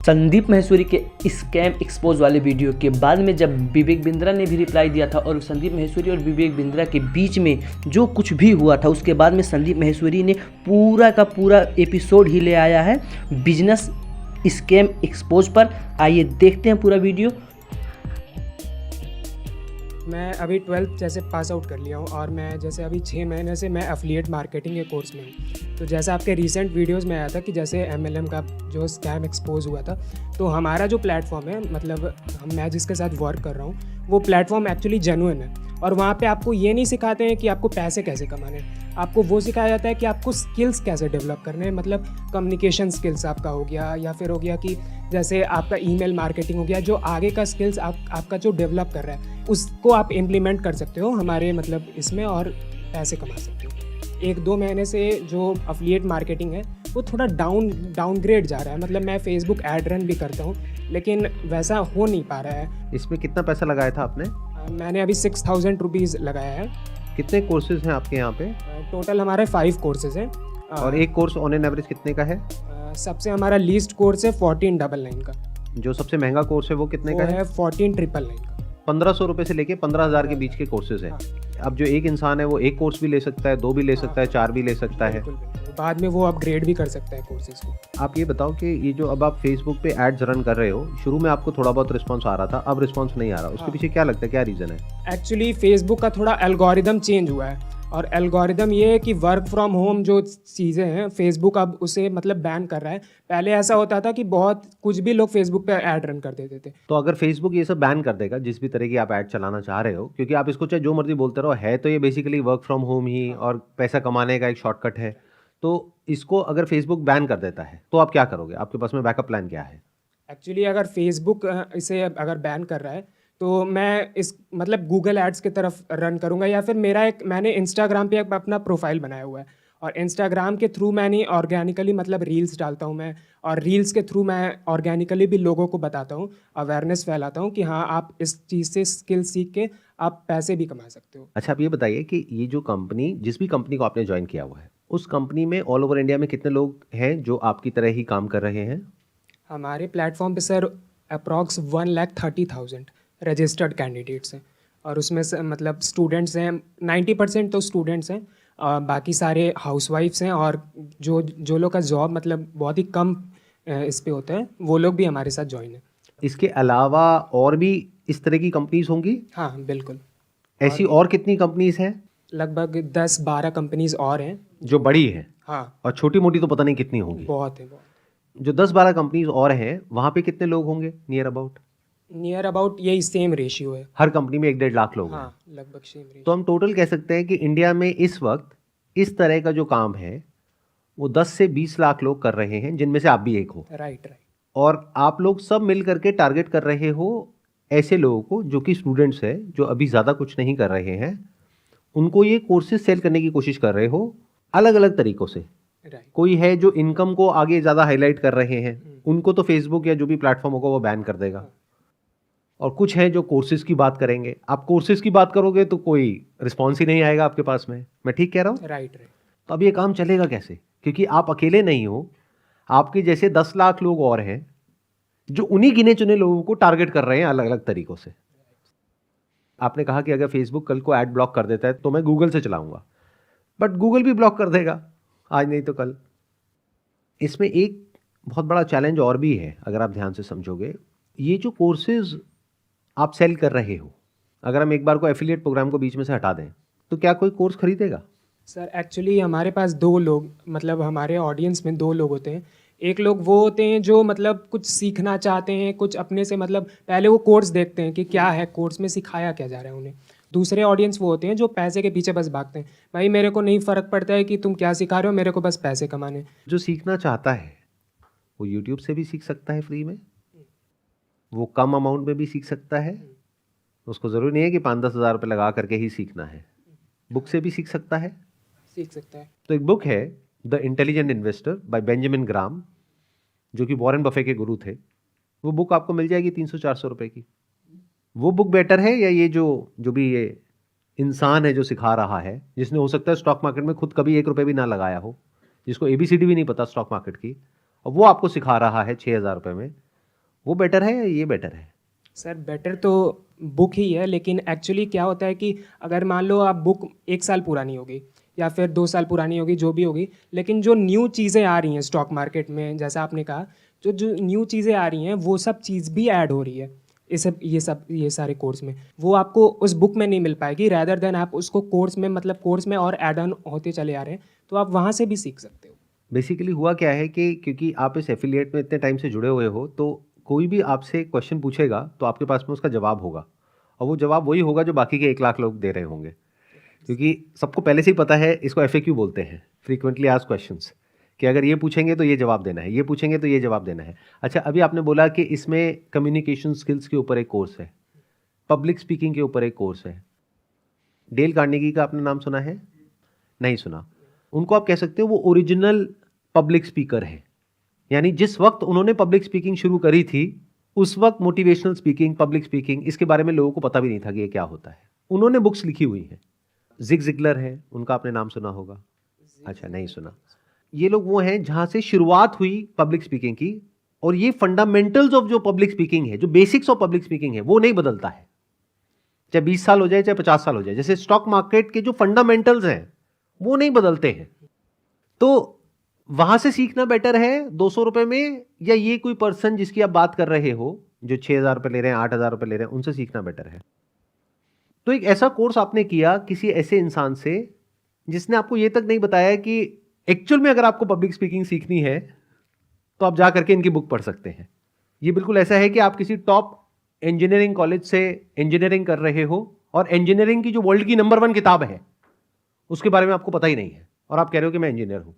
संदीप माहेश्वरी के scam expose वाले video के बाद में जब विवेक बिंद्रा ने भी रिप्लाई दिया था और संदीप माहेश्वरी और विवेक बिंद्रा के बीच में जो कुछ भी हुआ था, उसके बाद में संदीप माहेश्वरी ने पूरा का पूरा एपिसोड ही ले आया है बिजनेस स्कैम एक्सपोज पर। आइए देखते हैं पूरा वीडियो। मैं अभी 12th जैसे पास आउट कर लिया हूँ और मैं जैसे अभी 6 महीने से मैं एफिलिएट मार्केटिंग के कोर्स में हूँ। तो जैसे आपके रीसेंट वीडियोस में आया था कि जैसे MLM का जो स्कैम एक्सपोज हुआ था, तो हमारा जो प्लेटफॉर्म है, मतलब मैं जिसके साथ वर्क कर रहा हूँ, वो प्लेटफॉर्म एक्चुअली जेन्युइन है। और वहाँ पे आपको ये नहीं सिखाते हैं कि आपको पैसे कैसे कमाने हैं, आपको वो सिखाया जाता है कि आपको स्किल्स कैसे डेवलप करने हैं। मतलब कम्युनिकेशन स्किल्स आपका हो गया, या फिर हो गया कि जैसे आपका ईमेल मार्केटिंग हो गया, जो आगे का स्किल्स आपका जो डेवलप कर रहा है उसको आप इम्प्लीमेंट कर सकते हो हमारे मतलब इसमें, और पैसे कमा सकते हो। 1-2 महीने से जो अफिलिएट मार्केटिंग है वो थोड़ा डाउनग्रेड जा रहा है। मतलब मैं फेसबुक ऐड रन भी करता हूँ, लेकिन वैसा हो नहीं पा रहा है। इसमें कितना पैसा लगाया था आपने? मैंने अभी 6000 रुपीज़ लगाया है। कितने कोर्सेज हैं आपके यहाँ पे? टोटल हमारे 5 कोर्सेज हैं। और एक कोर्स ऑन एन एवरेज कितने का है? सबसे हमारा लीस्ट कोर्स है 1499 का। जो सबसे महंगा कोर्स है वो कितने का है? 14999 का। 1500 रुपये से लेके 15,000 के बीच के कोर्सेज हैं। अब जो एक इंसान है वो एक कोर्स भी ले सकता है, 2 भी ले सकता है, 4 भी ले सकता है। बाद में वो अपग्रेड भी कर सकता है कोर्सेज को। आप ये बताओ कि ये जो अब आप फेसबुक पे एड्स रन कर रहे हो, शुरू में आपको थोड़ा बहुत रिस्पांस आ रहा था, अब रिस्पांस नहीं आ रहा, उसके पीछे क्या लगता है, क्या रीज़न है? एक्चुअली फेसबुक का थोड़ा एल्गोरिदम चेंज हुआ है, और एल्गोरिदम ये है कि वर्क फ्रॉम होम जो चीज़ें हैं फेसबुक अब उसे मतलब बैन कर रहा है। पहले ऐसा होता था कि बहुत कुछ भी लोग फेसबुक पे ऐड रन कर देते थे। तो अगर फेसबुक ये सब बैन कर देगा, जिस भी तरह की आप ऐड चलाना चाह रहे हो, क्योंकि आप इसको चाहे जो मर्जी बोलते रहो, है तो ये बेसिकली वर्क फ्रॉम होम ही और पैसा कमाने का एक शॉर्टकट है, तो इसको अगर फेसबुक बैन कर देता है तो आप क्या करोगे? आपके पास में बैकअप प्लान क्या है? एक्चुअली अगर फेसबुक इसे अगर बैन कर रहा है तो मैं इस मतलब गूगल एड्स की तरफ रन करूँगा, या फिर मैंने इंस्टाग्राम पे अपना प्रोफाइल बनाया हुआ है, और इंस्टाग्राम के थ्रू मैंने ऑर्गेनिकली मतलब रील्स डालता हूँ मैं, और रील्स के थ्रू मैं ऑर्गेनिकली भी लोगों को बताता हूँ, अवेयरनेस फैलाता हूँ कि हाँ आप इस चीज़ से स्किल सीख के आप पैसे भी कमा सकते हो। अच्छा, आप ये बताइए कि ये जो कंपनी, जिस भी कंपनी को आपने ज्वाइन किया हुआ है, उस कंपनी में ऑल ओवर इंडिया में कितने लोग हैं जो आपकी तरह ही काम कर रहे हैं? हमारे प्लेटफॉर्म पे सर अप्रॉक्स 1,30,000 रजिस्टर्ड कैंडिडेट्स हैं, और उसमें से मतलब स्टूडेंट्स हैं 90% तो स्टूडेंट्स हैं, बाकी सारे हाउसवाइफ्स हैं, और जो लोग का जॉब मतलब बहुत ही कम इस पे होता है वो लोग भी हमारे साथ ज्वाइन है। इसके अलावा और भी इस तरह की कंपनीज होंगी? हाँ बिल्कुल। ऐसी और कितनी कंपनीज हैं? लगभग 10-12 कंपनीज और हैं जो बड़ी है, हाँ। और छोटी मोटी तो पता नहीं कितनी होंगी। बहुत है, बहुत। जो 10-12 कंपनीज और हैं, वहाँ पे कितने लोग होंगे नियर अबाउट यही सेम रेशियो है। हर कंपनी में 1-1.5 लाख लोग हैं। हाँ लगभग सेम रेशियो। तो हम टोटल कह सकते हैं कि इंडिया में इस वक्त इस तरह का जो काम है वो 10 से 20 लाख लोग कर रहे हैं, जिनमें से आप भी एक हो। राइट। और आप लोग सब मिल करके टारगेट कर रहे हो ऐसे लोगों को जो कि स्टूडेंट्स हैं, जो अभी ज़्यादा कुछ नहीं कर रहे हैं, उनको ये कोर्सेज सेल करने की कोशिश कर रहे हो अलग अलग तरीक़ों से। कोई है जो इनकम को आगे ज़्यादा हाईलाइट कर रहे हैं, उनको तो फेसबुक या जो भी प्लेटफॉर्म होगा वो बैन कर देगा, और कुछ है जो कोर्सेज की बात करेंगे। आप कोर्सेज की बात करोगे तो कोई रिस्पॉन्स ही नहीं आएगा आपके पास में। मैं ठीक कह रहा हूँ? राइट। तो अब ये काम चलेगा कैसे? क्योंकि आप अकेले नहीं हो, आपके जैसे 10 लाख लोग और हैं जो उन्हीं गिने चुने लोगों को टारगेट कर रहे हैं अलग अलग तरीकों से। आपने कहा कि अगर फेसबुक कल को ऐड ब्लॉक कर देता है तो मैं गूगल से चलाऊंगा, बट गूगल भी ब्लॉक कर देगा आज नहीं तो कल। इसमें एक बहुत बड़ा चैलेंज और भी है, अगर आप ध्यान से समझोगे। ये जो कोर्सेज आप सेल कर रहे हो, अगर हम एक बार को एफिलिएट प्रोग्राम को बीच में से हटा दें तो क्या कोई कोर्स खरीदेगा? सर एक्चुअली हमारे पास 2 लोग, मतलब हमारे ऑडियंस में 2 लोग होते हैं। एक लोग वो होते हैं जो मतलब कुछ सीखना चाहते हैं, कुछ अपने से मतलब पहले वो कोर्स देखते हैं कि क्या है कोर्स में सिखाया क्या जा रहा है उन्हें। दूसरे ऑडियंस वो होते हैं जो पैसे के पीछे बस भागते हैं, भाई मेरे को नहीं फ़र्क पड़ता है कि तुम क्या सिखा रहे हो, मेरे को बस पैसे कमाने। जो सीखना चाहता है वो यूट्यूब से भी सीख सकता है फ्री में, वो कम अमाउंट में भी सीख सकता है। उसको ज़रूरी नहीं है कि 5-10 हज़ार रुपये लगा करके ही सीखना है, बुक से भी सीख सकता है। तो एक बुक है the intelligent investor by Benjamin Graham, जो कि वॉरेन बफे के गुरु थे। वो बुक आपको मिल जाएगी 300-400 रुपये की। वो बुक बेटर है या ये जो भी ये इंसान है जो सिखा रहा है, जिसने हो सकता है स्टॉक मार्केट में खुद कभी 1 रुपये भी ना लगाया हो, जिसको ABCD भी नहीं पता स्टॉक मार्केट की, और वो आपको सिखा रहा है 6,000 रुपये में, वो बेटर है या ये बेटर है? सर बेटर तो बुक ही है, लेकिन एक्चुअली क्या होता है कि अगर मान लो आप बुक 1 साल पुरानी होगी या फिर 2 साल पुरानी होगी, जो भी होगी, लेकिन जो न्यू चीज़ें आ रही हैं स्टॉक मार्केट में, जैसा आपने कहा, जो न्यू चीज़ें आ रही हैं वो सब चीज़ भी ऐड हो रही है ये सारे कोर्स में, वो आपको उस बुक में नहीं मिल पाएगी। रैदर देन आप उसको कोर्स में, मतलब कोर्स में और ऐड ऑन होते चले आ रहे हैं, तो आप वहाँ से भी सीख सकते हो। बेसिकली हुआ क्या है कि क्योंकि आप इस एफिलिएट में इतने टाइम से जुड़े हुए हो, तो कोई भी आपसे क्वेश्चन पूछेगा तो आपके पास में उसका जवाब होगा, और वो जवाब वही होगा जो बाकी के 1 लाख लोग दे रहे होंगे, क्योंकि सबको पहले से ही पता है। इसको FAQ बोलते हैं, फ्रीक्वेंटली आस्क्ड क्वेश्चंस, कि अगर ये पूछेंगे तो ये जवाब देना है, ये पूछेंगे तो ये जवाब देना है। अच्छा, अभी आपने बोला कि इसमें कम्युनिकेशन स्किल्स के ऊपर एक कोर्स है, पब्लिक स्पीकिंग के ऊपर एक कोर्स है। डेल कार्नेगी का आपने नाम सुना है? नहीं सुना। उनको आप कह सकते हो वो ओरिजिनल पब्लिक स्पीकर है, यानी जिस वक्त उन्होंने पब्लिक स्पीकिंग शुरू करी थी उस वक्त मोटिवेशनल स्पीकिंग, पब्लिक स्पीकिंग, इसके बारे में लोगों को पता भी नहीं था कि ये क्या होता है। उन्होंने बुक्स लिखी हुई हैं। जिग जिगलर है, उनका आपने नाम सुना होगा? अच्छा, नहीं सुना। ये लोग वो हैं जहां से शुरुआत हुई पब्लिक स्पीकिंग की, और ये फंडामेंटल्स ऑफ जो पब्लिक स्पीकिंग है, जो बेसिक्स ऑफ पब्लिक स्पीकिंग है, वो नहीं बदलता है, चाहे 20 साल हो जाए चाहे 50 साल हो जाए। जैसे स्टॉक मार्केट के जो फंडामेंटल्स हैं वो नहीं बदलते हैं। तो वहां से सीखना बेटर है 200 रुपए में, या ये कोई पर्सन जिसकी आप बात कर रहे हो जो 6,000 रुपए ले रहे हैं, 8,000 रुपए ले रहे हैं, उनसे सीखना बेटर है? तो एक ऐसा कोर्स आपने किया किसी ऐसे इंसान से जिसने आपको ये तक नहीं बताया कि एक्चुअल में अगर आपको पब्लिक स्पीकिंग सीखनी है तो आप जा करके इनकी बुक पढ़ सकते हैं। ये बिल्कुल ऐसा है कि आप किसी टॉप इंजीनियरिंग कॉलेज से इंजीनियरिंग कर रहे हो और इंजीनियरिंग की जो वर्ल्ड की नंबर 1 किताब है उसके बारे में आपको पता ही नहीं है, और आप कह रहे हो कि मैं इंजीनियर हूं।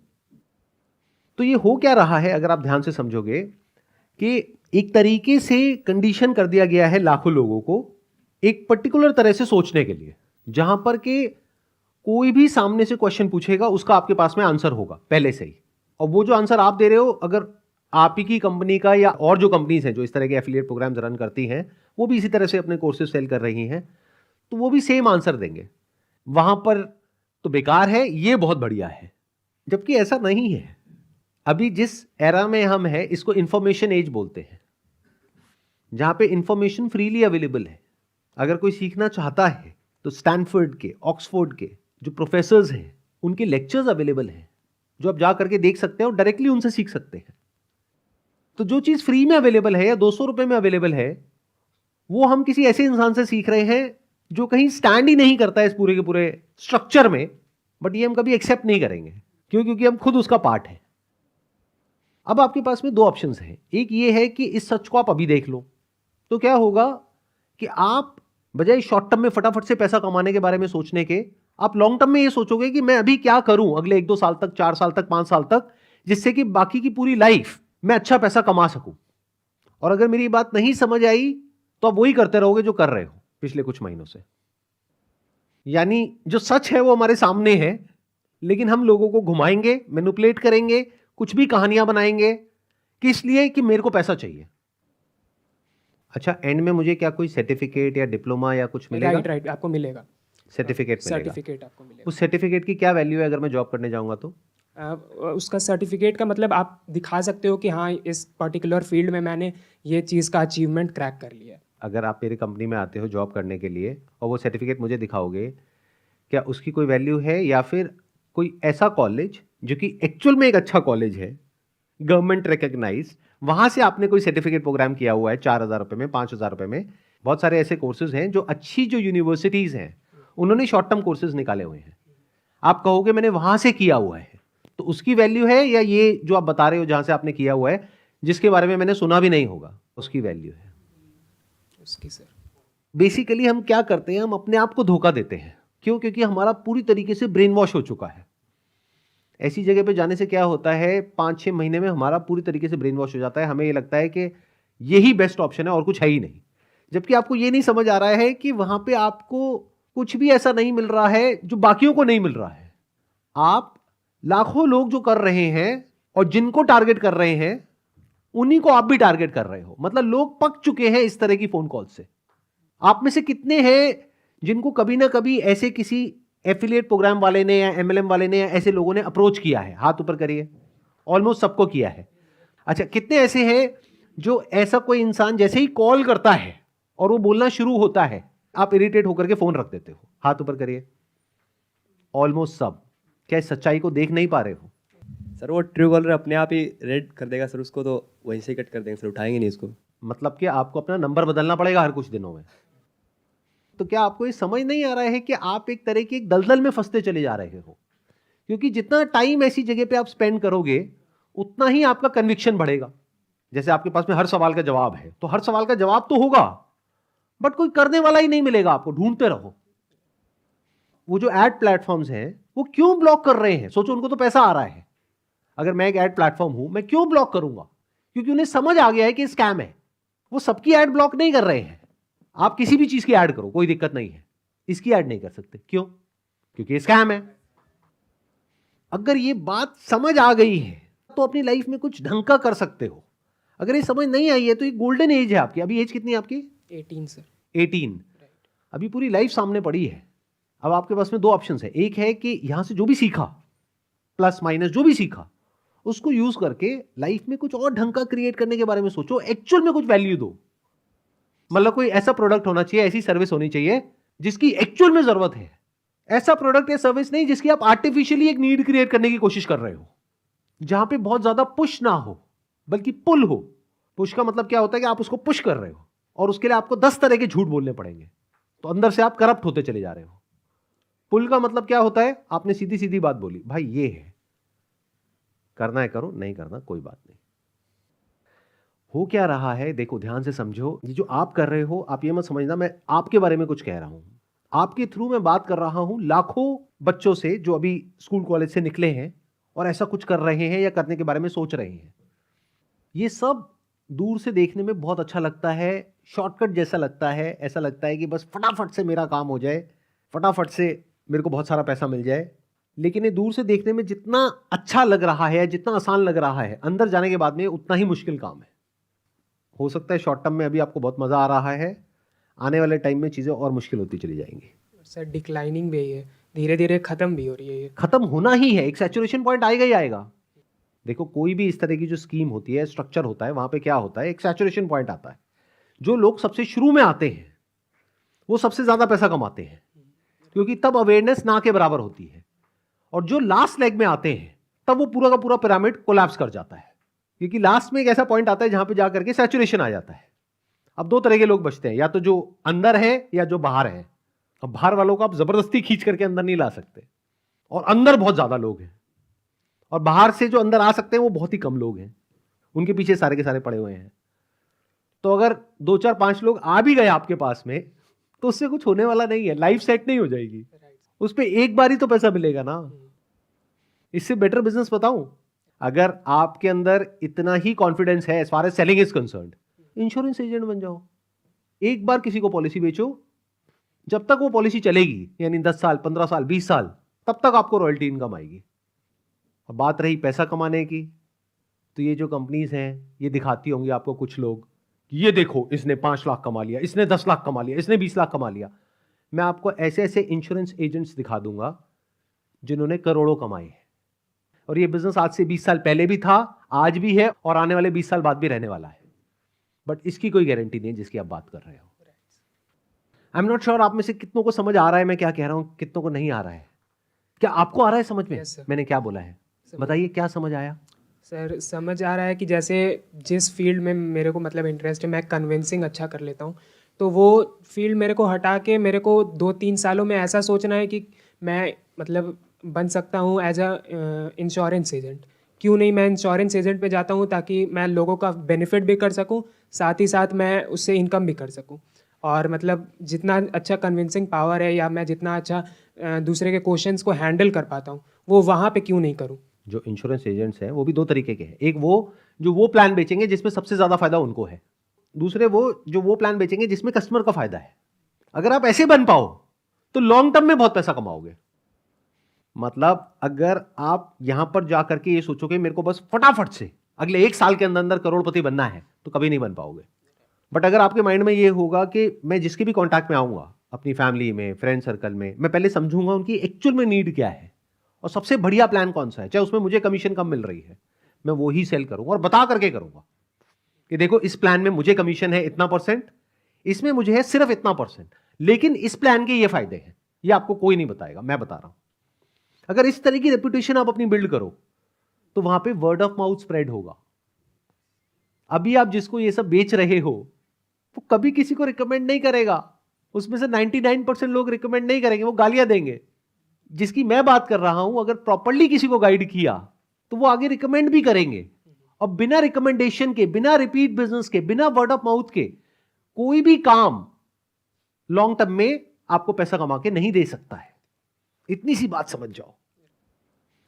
तो ये हो क्या रहा है, अगर आप ध्यान से समझोगे, कि एक तरीके से कंडीशन कर दिया गया है लाखों लोगों को एक पर्टिकुलर तरह से सोचने के लिए, जहां पर कि कोई भी सामने से क्वेश्चन पूछेगा उसका आपके पास में आंसर होगा पहले से ही, और वो जो आंसर आप दे रहे हो, अगर आप ही की कंपनी का या और जो कंपनीज हैं जो इस तरह के एफिलिएट प्रोग्राम्स रन करती हैं वो भी इसी तरह से अपने कोर्सेज सेल कर रही हैं, तो वो भी सेम आंसर देंगे। वहां पर तो बेकार है, ये बहुत बढ़िया है, जबकि ऐसा नहीं है। अभी जिस एरा में हम हैं इसको इंफॉर्मेशन एज बोलते हैं, जहां पे इंफॉर्मेशन फ्रीली अवेलेबल है। अगर कोई सीखना चाहता है तो स्टैनफोर्ड के, ऑक्सफोर्ड के जो प्रोफेसर्स हैं उनके लेक्चर्स अवेलेबल हैं जो आप जा करके देख सकते हैं और डायरेक्टली उनसे सीख सकते हैं। तो जो चीज फ्री में अवेलेबल है या 200 रुपए में अवेलेबल है, वो हम किसी ऐसे इंसान से सीख रहे हैं जो कहीं स्टैंड ही नहीं करता है इस पूरे के पूरे स्ट्रक्चर में, बट ये हम कभी एक्सेप्ट नहीं करेंगे। क्यों? क्योंकि हम खुद उसका पार्ट है। अब आपके पास में 2 ऑप्शंस हैं। एक ये है कि इस सच को आप अभी देख लो, तो क्या होगा कि आप बजाय शॉर्ट टर्म में फटाफट से पैसा कमाने के बारे में सोचने के, आप लॉन्ग टर्म में ये सोचोगे कि मैं अभी क्या करूं अगले 1-2 साल तक, 4 साल तक, 5 साल तक, जिससे कि बाकी की पूरी लाइफ मैं अच्छा पैसा कमा सकूं। और अगर मेरी बात नहीं समझ आई तो आप वही करते रहोगे जो कर रहे हो पिछले कुछ महीनों से। यानी जो सच है वो हमारे सामने है, लेकिन हम लोगों को घुमाएंगे, मैनिपुलेट करेंगे, कुछ भी कहानियां बनाएंगे, किस लिए? कि मेरे को पैसा चाहिए। अच्छा, एंड में मुझे क्या कोई सर्टिफिकेट या डिप्लोमा या कुछ मिलेगा? राइट, आपको मिलेगा सर्टिफिकेट मिलेगा। सर्टिफिकेट आपको मिलेगा। उस सर्टिफिकेट की क्या वैल्यू है अगर मैं जॉब करने जाऊंगा तो? उसका सर्टिफिकेट का मतलब आप दिखा सकते हो कि हाँ, इस पर्टिकुलर फील्ड में मैंने ये चीज़ का अचीवमेंट क्रैक कर लिया है। अगर आप मेरी कंपनी में आते हो जॉब करने के लिए और वो सर्टिफिकेट मुझे दिखाओगे, क्या उसकी कोई वैल्यू है? या फिर कोई ऐसा कॉलेज जो कि एक्चुअल में एक अच्छा कॉलेज है, गवर्नमेंट रिकग्नाइज, वहां से आपने कोई सर्टिफिकेट प्रोग्राम किया हुआ है 4,000 रुपये में, 5,000 रुपये में? बहुत सारे ऐसे कोर्सेज हैं जो अच्छी जो यूनिवर्सिटीज़ हैं उन्होंने शॉर्ट टर्म कोर्सेज निकाले हुए हैं। आप कहोगे मैंने वहां से किया हुआ है, तो उसकी वैल्यू है? या ये जो आप बता रहे हो जहां से आपने किया हुआ है, जिसके बारे में मैंने सुना भी नहीं होगा, उसकी वैल्यू है? उसकी सर बेसिकली हम क्या करते हैं, हम अपने आप को धोखा देते हैं। क्यों? क्योंकि हमारा पूरी तरीके से ब्रेन वॉश हो चुका है। ऐसी जगह पे जाने से क्या होता है, 5-6 महीने में हमारा पूरी तरीके से ब्रेन वॉश हो जाता है। हमें ये लगता है कि यही बेस्ट ऑप्शन है और कुछ है ही नहीं, जबकि आपको ये नहीं समझ आ रहा है कि वहां पे आपको कुछ भी ऐसा नहीं मिल रहा है जो बाकियों को नहीं मिल रहा है। आप लाखों लोग जो कर रहे हैं और जिनको टारगेट कर रहे हैं, उन्हीं को आप भी टारगेट कर रहे हो। मतलब लोग पक चुके हैं इस तरह की फोन कॉल से। आप में से कितने हैं जिनको कभी ना कभी ऐसे किसी एफिलिएट प्रोग्राम वाले ने या MLM वाले ने या ऐसे लोगों ने अप्रोच किया है? हाथ ऊपर करिए। ऑलमोस्ट सबको किया है। अच्छा, कितने ऐसे हैं जो ऐसा कोई इंसान जैसे ही कॉल करता है और वो बोलना शुरू होता है, आप इरिटेट होकर के फोन रख देते हो? हाथ ऊपर करिए। ऑलमोस्ट सब। क्या इस सच्चाई को देख नहीं पा रहे हो? सर वो ट्रू कॉलर अपने आप ही रेड कर देगा सर उसको, तो वहीं से ही कट कर देंगे सर, उठाएंगे नहीं उसको। मतलब कि आपको अपना नंबर बदलना पड़ेगा हर कुछ दिनों में। तो क्या आपको ये समझ नहीं आ रहा है कि आप एक तरह की एक दलदल में फंसते चले जा रहे हो? क्योंकि जितना टाइम ऐसी जगह पे आप स्पेंड करोगे उतना ही आपका कन्विक्शन बढ़ेगा। जैसे आपके पास में हर सवाल का जवाब है, तो हर सवाल का जवाब तो होगा, बट कोई करने वाला ही नहीं मिलेगा आपको, ढूंढते रहो। वो जो एड प्लेटफॉर्म्स हैं वो क्यों ब्लॉक कर रहे हैं? सोचो, उनको तो पैसा आ रहा है। अगर मैं एक एड प्लेटफॉर्म हूं, मैं क्यों ब्लॉक करूंगा? क्योंकि उन्हें समझ आ गया है कि स्कैम है। वो सबकी एड ब्लॉक नहीं कर रहे हैं। आप किसी भी चीज की ऐड करो, कोई दिक्कत नहीं है, इसकी ऐड नहीं कर सकते। क्यों? क्योंकि स्कैम है। अगर ये बात समझ आ गई है तो अपनी लाइफ में कुछ ढंग का कर सकते हो। अगर ये समझ नहीं आई है तो ये गोल्डन एज है आपकी। अभी एज कितनी है आपकी? 18 सर। 18। अभी पूरी लाइफ सामने पड़ी है। अब आपके पास में दो ऑप्शंस है। एक है कि यहां से जो भी सीखा, प्लस माइनस जो भी सीखा, उसको यूज करके लाइफ में कुछ और ढंग का क्रिएट करने के बारे में सोचो, एक्चुअल में कुछ वैल्यू दो। मतलब कोई ऐसा प्रोडक्ट होना चाहिए, ऐसी सर्विस होनी चाहिए जिसकी एक्चुअल में जरूरत है। ऐसा प्रोडक्ट या सर्विस नहीं जिसकी आप आर्टिफिशियली एक नीड क्रिएट करने की कोशिश कर रहे हो, जहां पे बहुत ज्यादा पुश ना हो बल्कि पुल हो। पुश का मतलब क्या होता है कि आप उसको पुश कर रहे हो और उसके लिए आपको 10 तरह के झूठ बोलने पड़ेंगे, तो अंदर से आप करप्ट होते चले जा रहे हो। पुल का मतलब क्या होता है? आपने सीधी सीधी बात बोली, भाई ये है, करना है करो, नहीं करना कोई बात नहीं। हो क्या रहा है देखो, ध्यान से समझो। ये जो आप कर रहे हो, आप ये मत समझना मैं आपके बारे में कुछ कह रहा हूं। आपके थ्रू मैं बात कर रहा हूं लाखों बच्चों से जो अभी स्कूल कॉलेज से निकले हैं और ऐसा कुछ कर रहे हैं या करने के बारे में सोच रहे हैं। ये सब दूर से देखने में बहुत अच्छा लगता है, शॉर्टकट जैसा लगता है। ऐसा लगता है कि बस फटाफट से मेरा काम हो जाए, फटाफट से मेरे को बहुत सारा पैसा मिल जाए। लेकिन ये दूर से देखने में जितना अच्छा लग रहा है, जितना आसान लग रहा है, अंदर जाने के बाद में उतना ही मुश्किल काम है। हो सकता है शॉर्ट टर्म में अभी आपको बहुत मजा आ रहा है, आने वाले टाइम में चीजें और मुश्किल होती चली जाएंगी। सर डिक्लाइनिंग भी है, धीरे धीरे खत्म भी हो रही है ये। खत्म होना ही है, एक सैचुरेशन पॉइंट आएगा ही आएगा। देखो, कोई भी इस तरह की जो स्कीम होती है, स्ट्रक्चर होता है, वहां पे क्या होता है, एक सैचुरेशन पॉइंट आता है। जो लोग सबसे शुरू में आते हैं वो सबसे ज्यादा पैसा कमाते हैं, क्योंकि तब अवेयरनेस ना के बराबर होती है। और जो लास्ट लेग में आते हैं तब वो पूरा का पूरा पिरामिड कोलैप्स कर जाता है, क्योंकि लास्ट में एक ऐसा पॉइंट आता है जहां पे जाकर के सैचुरेशन आ जाता है। अब दो तरह के लोग बचते हैं, या तो जो अंदर है या जो बाहर है। अब बाहर वालों को आप जबरदस्ती खींच करके अंदर नहीं ला सकते, और अंदर बहुत ज्यादा लोग हैं, और बाहर से जो अंदर आ सकते हैं वो बहुत ही कम लोग हैं, उनके पीछे सारे के सारे पड़े हुए हैं। तो अगर 2 4 5 लोग आ भी गए आपके पास में तो उससे कुछ होने वाला नहीं है, लाइफ सेट नहीं हो जाएगी, उस पर एक बार ही तो पैसा मिलेगा ना। इससे बेटर बिजनेस बताऊं, अगर आपके अंदर इतना ही कॉन्फिडेंस है as far as selling is concerned, insurance agent बन जाओ। एक बार किसी को पॉलिसी बेचो, जब तक वो पॉलिसी चलेगी, यानी 10 साल 15 साल 20 साल, तब तक आपको रॉयल्टी इनकम आएगी। अब बात रही पैसा कमाने की, तो ये जो कंपनीज हैं ये दिखाती होंगी आपको कुछ लोग, ये देखो इसने 5 लाख कमा लिया, इसने 10 लाख कमा लिया, इसने 20 लाख कमा लिया। मैं आपको ऐसे ऐसे इंश्योरेंस एजेंट्स दिखा दूंगा जिन्होंने करोड़ों कमाए हैं, और ये बिजनेस आज से 20 साल पहले भी था, आज भी है, और आने वाले 20 साल बाद भी रहने वाला है। बट इसकी कोई गारंटी नहीं है जिसकी आप बात कर रहे हो। आई एम नॉट श्योर आप में से कितनों को समझ आ रहा है मैं क्या कह रहा हूं, कितनों को नहीं आ रहा है। क्या आपको आ रहा है समझ में? Yes, sir. मैंने क्या बोला है बताइए, क्या समझ आया? सर समझ आ रहा है कि जैसे जिस फील्ड में मेरे को मतलब इंटरेस्ट है, मैं कन्विंसिंग अच्छा कर लेता हूँ, तो वो फील्ड मेरे को हटा के मेरे को 2-3 सालों में ऐसा सोचना है कि मैं मतलब बन सकता हूँ एज अ इंश्योरेंस एजेंट। क्यों नहीं मैं इंश्योरेंस एजेंट पे जाता हूँ, ताकि मैं लोगों का बेनिफिट भी कर सकूँ, साथ ही साथ मैं उससे इनकम भी कर सकूँ। और मतलब जितना अच्छा कन्विंसिंग पावर है, या मैं जितना अच्छा दूसरे के क्वेश्चंस को हैंडल कर पाता हूँ, वो वहाँ पे क्यों नहीं करूँ। जो इंश्योरेंस एजेंट्स हैं वो भी 2 तरीके के हैं। एक वो जो वो प्लान बेचेंगे जिसमें सबसे ज्यादा फायदा उनको है, दूसरे वो जो वो प्लान बेचेंगे जिसमें कस्टमर का फायदा है। अगर आप ऐसे बन पाओ तो लॉन्ग टर्म में बहुत पैसा कमाओगे। मतलब अगर आप यहां पर जाकर के ये सोचोगे मेरे को बस फटाफट से अगले 1 साल के अंदर अंदर करोड़पति बनना है, तो कभी नहीं बन पाओगे। बट अगर आपके माइंड में ये होगा कि मैं जिसके भी कॉन्टैक्ट में आऊंगा, अपनी फैमिली में, फ्रेंड सर्कल में, मैं पहले समझूंगा उनकी एक्चुअल में नीड क्या है और सबसे बढ़िया प्लान कौन सा है, चाहे उसमें मुझे कमीशन कम मिल रही है, मैं वो ही सेल करूंगा और बता करके करूंगा कि देखो इस प्लान में मुझे कमीशन है इतना %, इसमें मुझे है सिर्फ इतना %, लेकिन इस प्लान के ये फायदे हैं, ये आपको कोई नहीं बताएगा, मैं बता रहा हूं। अगर इस तरह की रेपुटेशन आप अपनी बिल्ड करो तो वहां पे वर्ड ऑफ माउथ स्प्रेड होगा। अभी आप जिसको ये सब बेच रहे हो वो कभी किसी को रिकमेंड नहीं करेगा, उसमें से 99% लोग रिकमेंड नहीं करेंगे, वो गालियां देंगे। जिसकी मैं बात कर रहा हूं, अगर प्रॉपर्ली किसी को गाइड किया तो वो आगे रिकमेंड भी करेंगे। और बिना रिकमेंडेशन के, बिना रिपीट बिजनेस के, बिना वर्ड ऑफ माउथ के कोई भी काम लॉन्ग टर्म में आपको पैसा कमा के नहीं दे सकता है। इतनी सी बात समझ जाओ।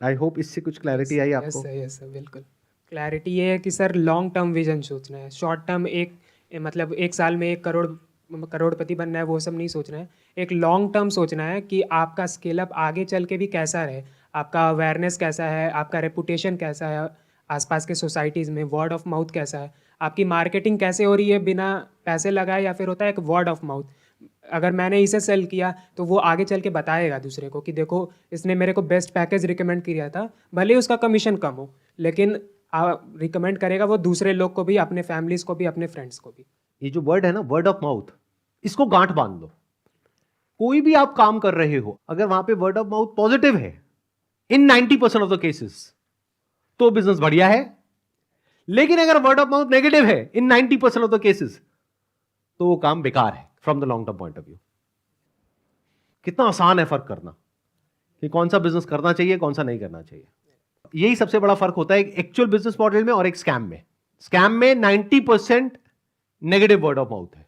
आई होप इससे कुछ क्लैरिटी आई आपको। यस सर, बिल्कुल क्लैरिटी ये है कि सर लॉन्ग टर्म विजन सोचना है, शॉर्ट टर्म मतलब 1 साल में 1 करोड़पति बनना है वो सब नहीं सोचना है। एक लॉन्ग टर्म सोचना है कि आपका स्केल अप आगे चल के भी कैसा रहे, आपका अवेयरनेस कैसा है, आपका रेपुटेशन कैसा है आसपास के सोसाइटीज़ में, वर्ड ऑफ माउथ कैसा है, आपकी मार्केटिंग कैसे हो रही है बिना पैसे लगाए, या फिर होता है एक वर्ड ऑफ माउथ, अगर मैंने इसे सेल किया तो वो आगे चल के बताएगा दूसरे को कि देखो इसने मेरे को बेस्ट पैकेज रिकमेंड किया था, भले ही उसका कमीशन कम हो लेकिन रिकमेंड करेगा वो दूसरे लोग को भी, अपने फैमिलीज को भी, अपने फ्रेंड्स को भी। ये जो वर्ड है ना, वर्ड ऑफ माउथ, इसको गांठ बांध लो। कोई भी आप काम कर रहे हो, अगर वहां पे वर्ड ऑफ माउथ पॉजिटिव है इन 90% ऑफ द केसेस तो बिजनेस बढ़िया है, लेकिन अगर वर्ड ऑफ माउथ नेगेटिव है इन 90% ऑफ द केसेस तो वो काम बेकार है from the long term point of view. कितना आसान है फर्क करना कि कौन सा बिजनेस करना चाहिए, कौन सा नहीं करना चाहिए। यही सबसे बड़ा फर्क होता है एक एक्चुअल बिजनेस मॉडल में और एक स्कैम में। स्कैम में 90% नेगेटिव वर्ड ऑफ माउथ है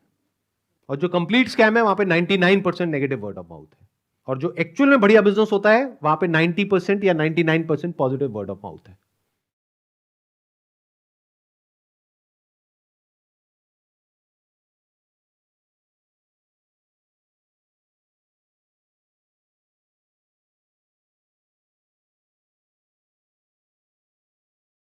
और जो कंप्लीट स्कैम है वहां पे 99% नेगेटिव वर्ड ऑफ माउथ है। और जो एक्चुअल में बढ़िया बिजनेस होता है वहां पे 90% या 99% पॉजिटिव वर्ड ऑफ माउथ है।